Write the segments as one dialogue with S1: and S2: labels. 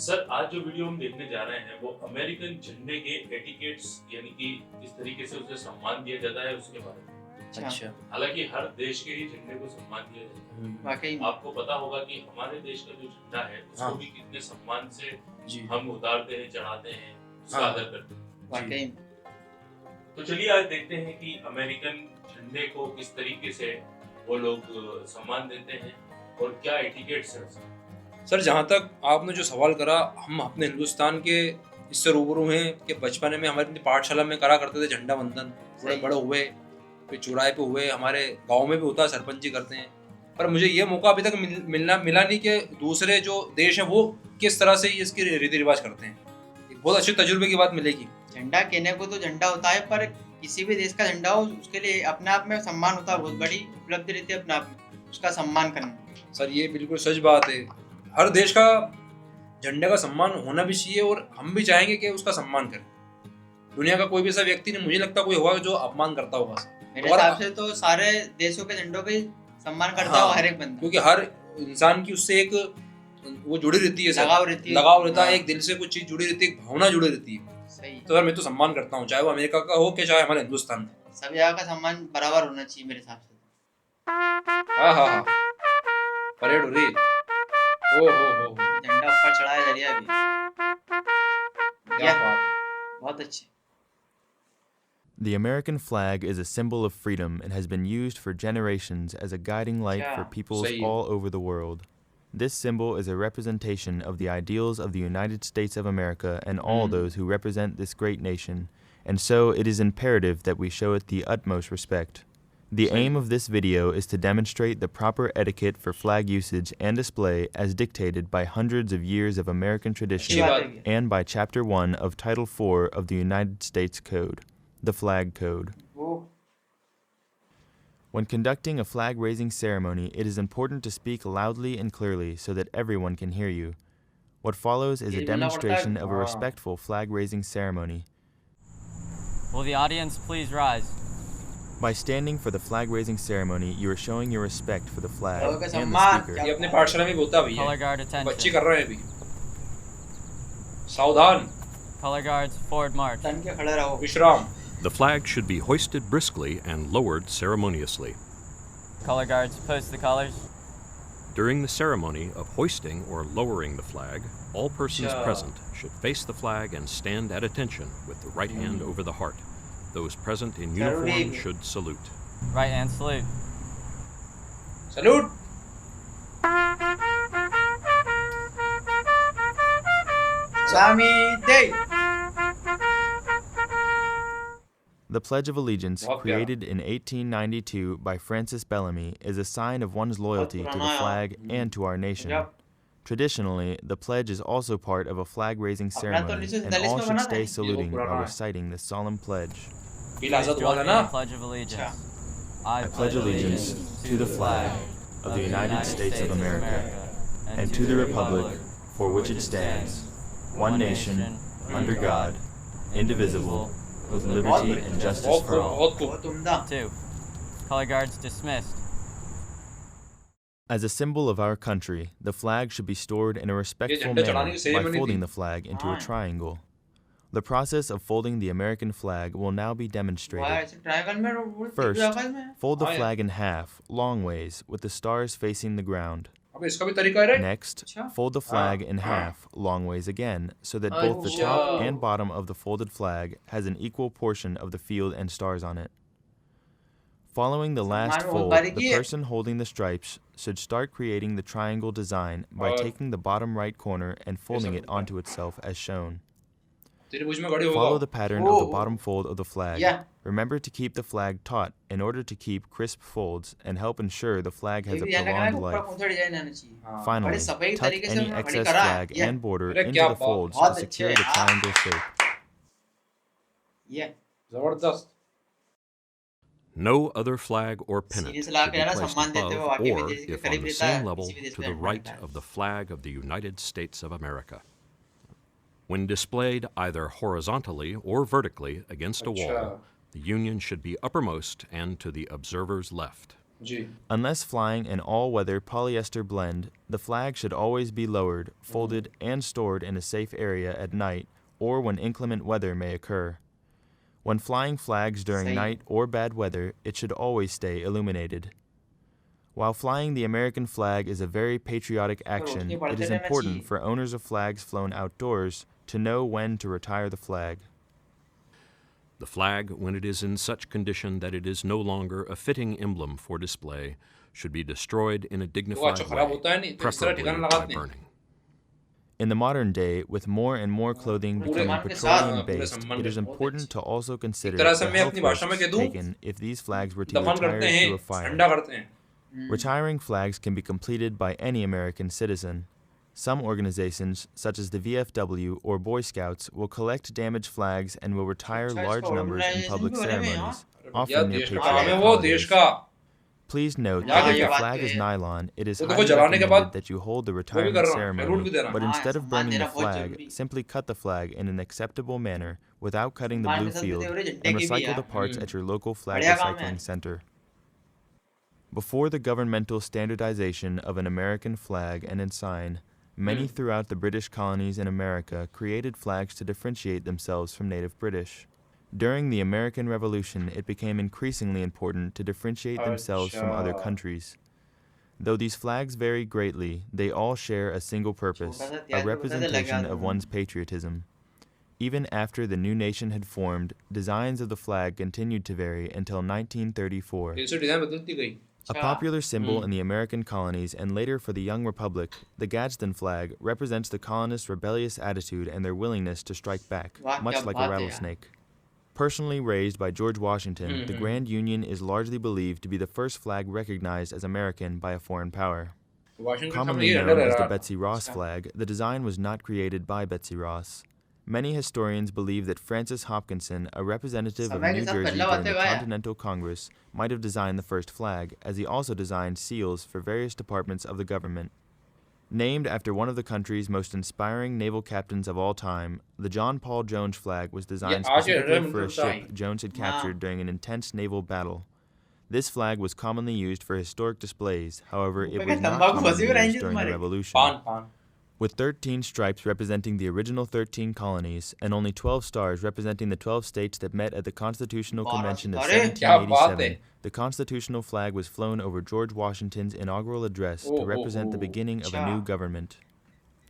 S1: Sir आज जो video हम देखने जा रहे हैं वो अमेरिकन झंडे के एटिकेट्स यानी कि किस तरीके से उसे सम्मान दिया जाता है उसके बारे में।
S2: अच्छा।
S1: हालांकि हर देश के ही झंडे को सम्मान दिया जाता है।
S2: वाकई में।
S1: आपको पता होगा कि हमारे देश का जो झंडा है उसको
S2: हाँ।
S1: भी कितने सम्मान से
S2: जी।
S1: हम उतारते हैं, चढ़ाते हैं, उसका
S2: हाँ।
S1: आदर करते हैं।
S2: वाकई में।
S1: तो चलिए आज देखते हैं कि अमेरिकन झंडे को किस तरीके से वो लोग सम्मान देते हैं और क्या एटिकेट्स है उसके।
S3: सर जहाँ तक आपने जो सवाल करा, हम अपने हिंदुस्तान के इससे रूबरू हैं कि बचपन में हमारी पाठशाला में करा करते थे झंडा वंदन। थोड़े बड़े हुए, फिर चौराहे पे हुए, हमारे गांव में भी होता है, सरपंच जी करते हैं। पर मुझे ये मौका अभी तक मिला नहीं कि दूसरे जो देश हैं वो किस तरह से इसकी रीति रिवाज करते हैं। एक बहुत अच्छे तजुर्बे की बात मिलेगी।
S2: झंडा कहने को तो झंडा होता है, पर किसी भी देश का झंडा हो उसके लिए अपने आप में सम्मान होता है, बहुत बड़ी उपलब्धि रहती है अपने आप में उसका सम्मान करना।
S3: सर ये बिल्कुल सच बात है। हर देश का झंडे का सम्मान होना भी चाहिए और हम भी चाहेंगे कि उसका सम्मान करें। दुनिया का कोई भी ऐसा व्यक्ति नहीं मुझे लगता कोई होगा जो अपमान करता होगा।
S2: मेरे हिसाब से तो सारे देशों के झंडों का सम्मान करता
S3: हाँ,
S2: हो हर एक बंदा,
S3: क्योंकि हर इंसान की उससे एक वो जुड़ी रहती है,
S2: लगाव
S3: रहता है,
S2: हाँ।
S3: एक दिल से कुछ चीज जुड़ी रहती है, एक भावना जुड़ी रहती है।
S2: सही।
S3: तो सर मैं तो सम्मान करता हूँ, चाहे वो अमेरिका का हो कि चाहे हमारे हिंदुस्तान का।
S2: सब जगह का सम्मान बराबर होना चाहिए मेरे हिसाब से।
S3: हाँ हाँ हाँ, परेड हो रही है। ओ हो
S2: झंडा ऊपर चढ़ाया जा रहा है अभी।
S3: क्या बात।
S2: बहुत अच्छे।
S4: The American flag is a symbol of freedom and has been used for generations as a guiding light for peoples all over the world. This symbol is a representation of the ideals of the United States of America and all those who represent this great nation, and so it is imperative that we show it the utmost respect. The aim of this video is to demonstrate the proper etiquette for flag usage and display as dictated by hundreds of years of American tradition and by Chapter 1 of Title 4 of the United States Code, the Flag Code. When conducting a flag-raising ceremony, it is important to speak loudly and clearly so that everyone can hear you. What follows is a demonstration of a respectful flag-raising ceremony.
S5: Will the audience please rise?
S4: By standing for the flag-raising ceremony, you are showing your respect for the flag and the speaker.
S3: ये अपने पाठशाला में भी होता है
S5: Color
S3: भैया,
S5: guard attention.
S3: बच्चे कर रहे हैं अभी। सावधान।
S5: Color guards forward march.
S2: तन के खड़े रहो।
S3: विश्राम।
S6: The flag should be hoisted briskly and lowered ceremoniously.
S5: Color guards post the colors.
S6: During the ceremony of hoisting or lowering the flag, all persons present should face the flag and stand at attention with the right hand over the heart. Those present in uniform should salute.
S5: Right hand salute.
S3: Salute.
S2: Sami Day.
S4: The Pledge of Allegiance, created in 1892 by Francis Bellamy, is a sign of one's loyalty to the flag and to our nation. Traditionally, the pledge is also part of a flag-raising ceremony, and all should stay saluting while reciting this solemn pledge.
S5: Please join me in the Pledge of Allegiance.
S4: I pledge allegiance to the flag of the United States of America and to the republic for which it stands, one nation, under God, indivisible, with liberty and justice for all.
S5: 2. Color guards dismissed.
S4: As a symbol of our country, the flag should be stored in a respectful manner by folding the flag into a triangle. The process of folding the American flag will now be demonstrated. First, fold the flag in half, long ways, with the stars facing the ground. Next, fold the flag in half, long ways again, so that both the top and bottom of the folded flag has an equal portion of the field and stars on it. Following the last fold, the person holding the stripes should start creating the triangle design by taking the bottom right corner and folding it onto itself as shown. Follow the pattern of the bottom fold of the flag. Remember to keep the flag taut in order to keep crisp folds and help ensure the flag has a prolonged life. Finally, tuck any excess flag and border into the folds to secure the triangle shape.
S6: No other flag or pennant should be placed above or, if on the same level, to the right of the flag of the United States of America. When displayed either horizontally or vertically against a wall, the Union should be uppermost and to the observer's left.
S4: Unless flying an all-weather polyester blend, the flag should always be lowered, folded, and stored in a safe area at night or when inclement weather may occur. When flying flags during night or bad weather, it should always stay illuminated. While flying the American flag is a very patriotic action, it is important for owners of flags flown outdoors to know when to retire the flag.
S6: The flag, when it is in such condition that it is no longer a fitting emblem for display, should be destroyed in a dignified way, preferably by burning.
S4: In the modern day, with more and more clothing becoming petroleum-based, it is important to also consider the health risks taken if these flags were to be retired through a fire. Retiring flags can be completed by any American citizen. Some organizations, such as the VFW or Boy Scouts, will collect damaged flags and will retire large numbers in public ceremonies, often near patriotic holidays. Please note that if the flag is nylon, it is highly recommended that you hold the retirement ceremony, but instead of burning the flag, simply cut the flag in an acceptable manner without cutting the blue field and recycle the parts at your local flag recycling center. Before the governmental standardization of an American flag and ensign, many throughout the British colonies in America created flags to differentiate themselves from native British. During the American Revolution, it became increasingly important to differentiate themselves from other countries. Though these flags vary greatly, they all share a single purpose, a representation of one's patriotism. Even after the new nation had formed, designs of the flag continued to vary until 1934. A popular symbol in the American colonies and later for the young republic, the Gadsden flag represents the colonists' rebellious attitude and their willingness to strike back, much like a rattlesnake. Personally raised by George Washington, the Grand Union is largely believed to be the first flag recognized as American by a foreign power. Commonly known as the Betsy Ross flag, the design was not created by Betsy Ross. Many historians believe that Francis Hopkinson, a representative of New Jersey during the Continental Congress, might have designed the first flag, as he also designed seals for various departments of the government. Named after one of the country's most inspiring naval captains of all time, the John Paul Jones flag was designed specifically for a ship Jones had captured during an intense naval battle. This flag was commonly used for historic displays, however, it was not commonly used during the Revolution. With 13 stripes representing the original 13 colonies, and only 12 stars representing the 12 states that met at the Constitutional Convention of 1787, the constitutional flag was flown over George Washington's inaugural address to represent the beginning of a new government.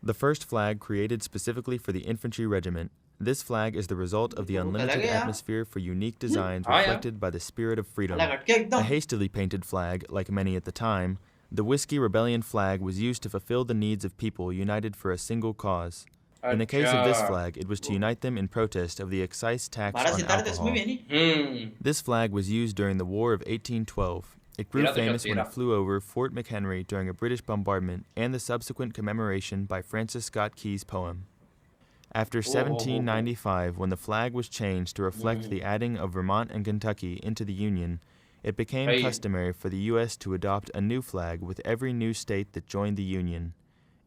S4: The first flag created specifically for the infantry regiment, this flag is the result of the unlimited atmosphere for unique designs reflected by the spirit of freedom. A hastily painted flag, like many at the time, the Whiskey Rebellion flag was used to fulfill the needs of people united for a single cause. In the case of this flag, it was to unite them in protest of the excise tax on alcohol. This flag was used during the War of 1812. It grew famous when it flew over Fort McHenry during a British bombardment and the subsequent commemoration by Francis Scott Key's poem. After 1795, when the flag was changed to reflect the adding of Vermont and Kentucky into the Union, it became customary for the U.S. to adopt a new flag with every new state that joined the Union.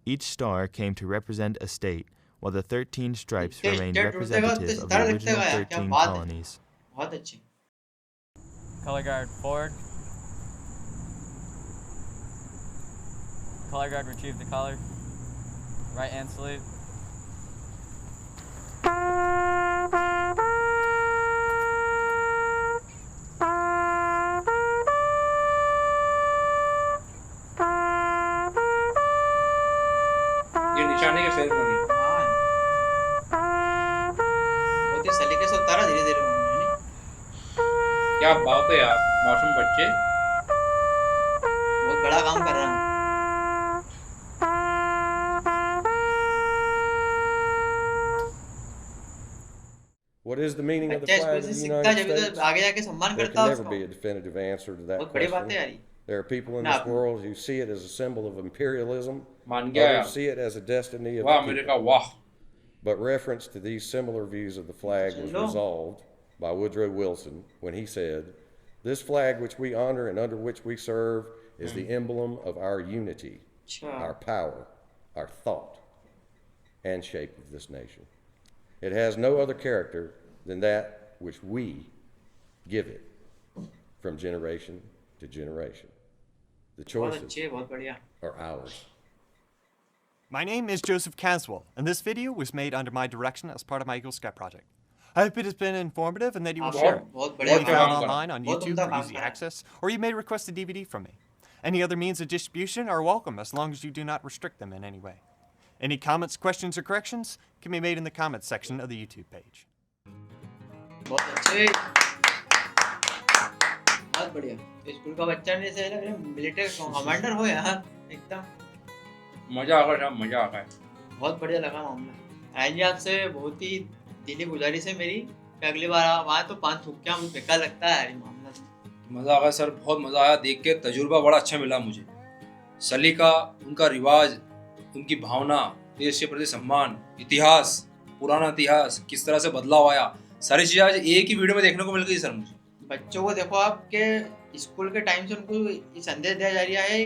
S4: Each star came to represent a state, while the 13 stripes remained representative of the original 13 colonies.
S5: Color guard forward. Color guard retrieve the collar. Right hand salute.
S3: ये निशाने के ceremony
S2: बहुत ही सलीके से उतारा धीरे धीरे उन्होंने
S3: क्या बात है यार मासूम बच्चे
S2: बहुत बड़ा काम कर रहा हूँ
S7: What is the meaning of the flag of the United States? There can never be a definitive answer to that question. There are people in this world who see it as a symbol of imperialism, others see it as a destiny of the people. But reference to these similar views of the flag was resolved by Woodrow Wilson when he said, "This flag which we honor and under which we serve is the emblem of our unity, our power, our thought, and shape of this nation. It has no other character than that which we give it from generation to generation." The choices are ours.
S8: My name is Joseph Caswell, and this video was made under my direction as part of my Eagle Scout project. I hope it has been informative and that you will share it. It can be found online on YouTube for easy access, or you may request a DVD from me. Any other means of distribution are welcome as long as you do not restrict them in any way. Any comments, questions, or corrections can be made in the comments section of the YouTube page.
S2: बहुत बढ़िया। School का बच्चा ने से लग रहा है military commander हो यार एकदम
S3: मजा आ गया, मजा आ गया।
S2: बहुत बढ़िया लगा मामला। आइए आपसे बहुत ही दिली गुजारिश है मेरी कि अगली बार आप आए तो 5 थुक्कियां मुझे बेकार लगता है यार मामला।
S3: मजा आ गया सर, बहुत मजा आया देख के, तजुर्बा बड़ा अच्छा मिला मुझे। सलीका, उनका रिवाज, उनकी भावना, देश के प्रति सम्मान, इतिहास, पुराना इतिहास, किस तरह से बदलाव आया, सारी चीजें आज एक ही वीडियो में देखने को मिल गई सर मुझे।
S2: बच्चों को देखो आपके स्कूल के टाइम से उनको ये संदेश दिया जा रहा है,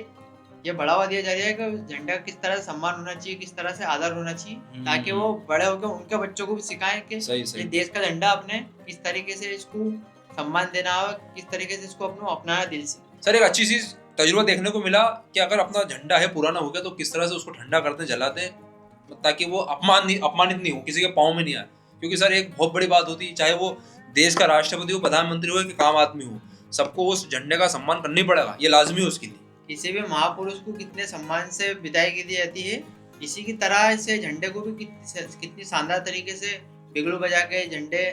S2: ये बढ़ावा दिया जा रहा है कि झंडा किस तरह से सम्मान होना चाहिए, किस तरह से आदर होना चाहिए, ताकि वो बड़े होकर उनके बच्चों को भी सिखाएं कि ये देश का झंडा अपने किस तरीके से इसको सम्मान देना हो, किस तरीके से इसको अपनाना दिल से।
S3: सर एक अच्छी चीज तजुर्बा देखने को मिला कि अगर अपना झंडा है पुराना हो गया तो किस तरह से उसको ठंडा करते जलाते, ताकि वो अपमानित नहीं हो, किसी के पाँव में नहीं आए। क्योंकि सर एक बहुत बड़ी बात होती है, चाहे वो देश का राष्ट्रपति हो, प्रधानमंत्री हो, कि काम आदमी हो, सबको उस झंडे का सम्मान करना ही पड़ेगा, ये लाजमी है उसके लिए।
S2: किसी भी महापुरुष को कितने सम्मान से विदाई की जाती है, इसी की तरह से झंडे को भी कितनी शानदार तरीके से बिगड़ू बजा के, झंडे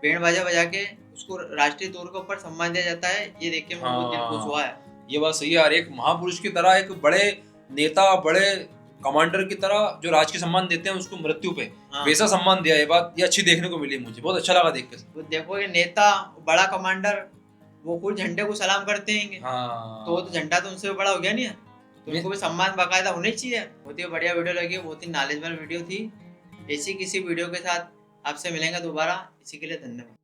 S2: बैंड बाजा बजा के उसको राष्ट्रीय तौर के ऊपर सम्मान दिया जाता है। ये देख के मैं बहुत दिल खुश हुआ है।
S3: ये बात सही है यार, एक महापुरुष की तरह, एक बड़े नेता, बड़े कमांडर की तरह जो राज के सम्मान देते हैं उसको मृत्यु पे वैसा सम्मान दिया, ये बात ये अच्छी देखने को मिली मुझे, बहुत अच्छा लगा देख के।
S2: तो देखो ये नेता, बड़ा कमांडर, वो खुद झंडे को सलाम करते हैं। तो वो तो झंडा तो उनसे बड़ा हो गया नहीं है, तो उनको भी सम्मान बाकायदा होना चाहिए। बहुत ही बढ़िया वीडियो लगी, बहुत ही नॉलेजेबल वीडियो थी। ऐसी किसी वीडियो के साथ आपसे मिलेंगे दोबारा, इसी के लिए धन्यवाद।